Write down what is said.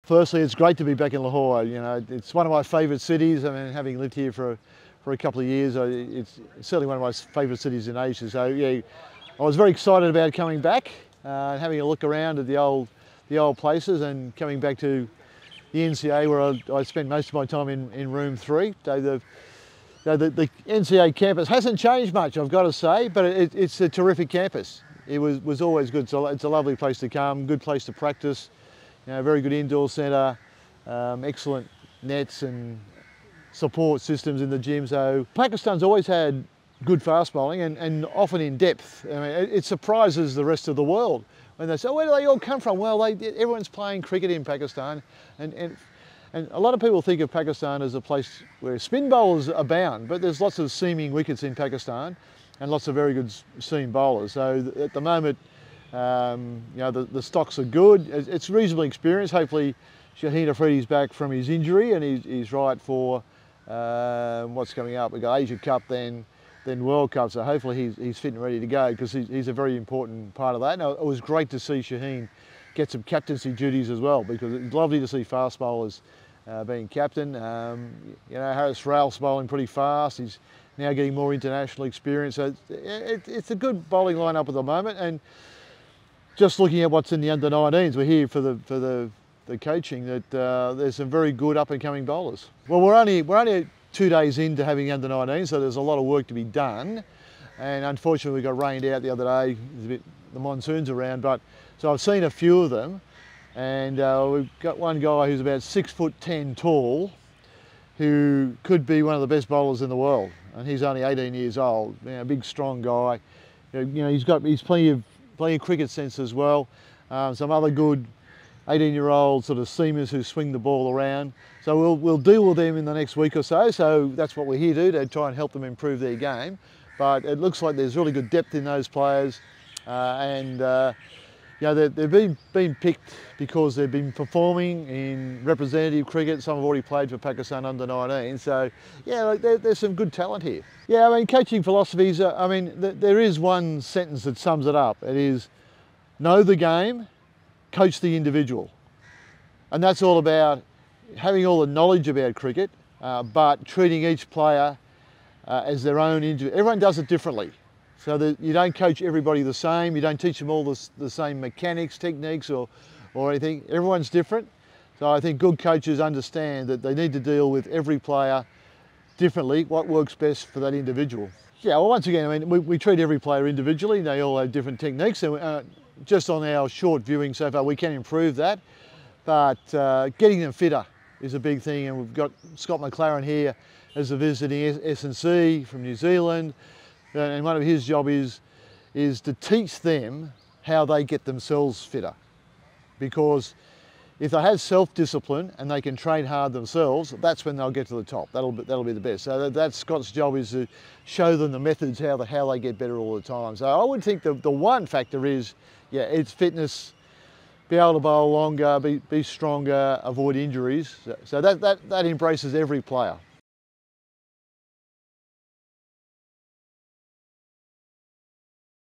Firstly, it's great to be back in Lahore. You know, it's one of my favourite cities. I mean, having lived here for a couple of years, it's certainly one of my favourite cities in Asia. So yeah, I was very excited about coming back and having a look around at the old places, and coming back to the NCA where I spent most of my time in room 3. So the NCA campus hasn't changed much, I've got to say, but it's a terrific campus. It was always good. So it's a lovely place to come, good place to practice. You know, very good indoor centre, excellent nets and support systems in the gym. So Pakistan's always had good fast bowling and often in depth. I mean, it surprises the rest of the world when they say, "Oh, where do they all come from?" Well, everyone's playing cricket in Pakistan, and a lot of people think of Pakistan as a place where spin bowlers abound, but there's lots of seaming wickets in Pakistan and lots of very good seam bowlers. So at the moment, you know, the stocks are good. It's reasonably experienced. Hopefully Shaheen Afridi's back from his injury and he's right for what's coming up. We've got Asia Cup, then World Cup, so hopefully he's fit and ready to go, because he's a very important part of that. And it was great to see Shaheen get some captaincy duties as well, because it's lovely to see fast bowlers being captain. You know, Harris Ralph's bowling pretty fast. He's now getting more international experience. So it's a good bowling lineup at the moment. And just looking at what's in the under-19s, we're here for the coaching, that there's some very good up-and-coming bowlers. Well, we're only 2 days into having under-19, so there's a lot of work to be done. And unfortunately, we got rained out the other day. The monsoon's around, but so I've seen a few of them, and we've got one guy who's about 6'10" tall, who could be one of the best bowlers in the world, and he's only 18 years old. You know, a big, strong guy. You know, he's plenty of cricket sense as well. Some other good 18-year-old sort of seamers who swing the ball around. So we'll deal with them in the next week or so. So that's what we're here to try and help them improve their game. But it looks like there's really good depth in those players, you know, they've been picked because they've been performing in representative cricket. Some have already played for Pakistan under-19. So yeah, like there's some good talent here. Yeah, I mean, coaching philosophies, I mean, there is one sentence that sums it up. It is, know the game, coach the individual. And that's all about having all the knowledge about cricket, but treating each player as their own individual. Everyone does it differently. So that you don't coach everybody the same, you don't teach them all the same mechanics, techniques or anything. Everyone's different. So I think good coaches understand that they need to deal with every player differently, what works best for that individual. Yeah, well, once again, I mean, we treat every player individually. They all have different techniques, and just on our short viewing so far, we can improve that. But getting them fitter is a big thing, and we've got Scott McLaren here as a visiting S&C from New Zealand. And one of his job is to teach them how they get themselves fitter. Because if they have self-discipline and they can train hard themselves, that's when they'll get to the top. That'll be the best. So that's Scott's job, is to show them the methods, how they get better all the time. So I would think the one factor is, yeah, it's fitness, be able to bowl longer, be stronger, avoid injuries. So that embraces every player.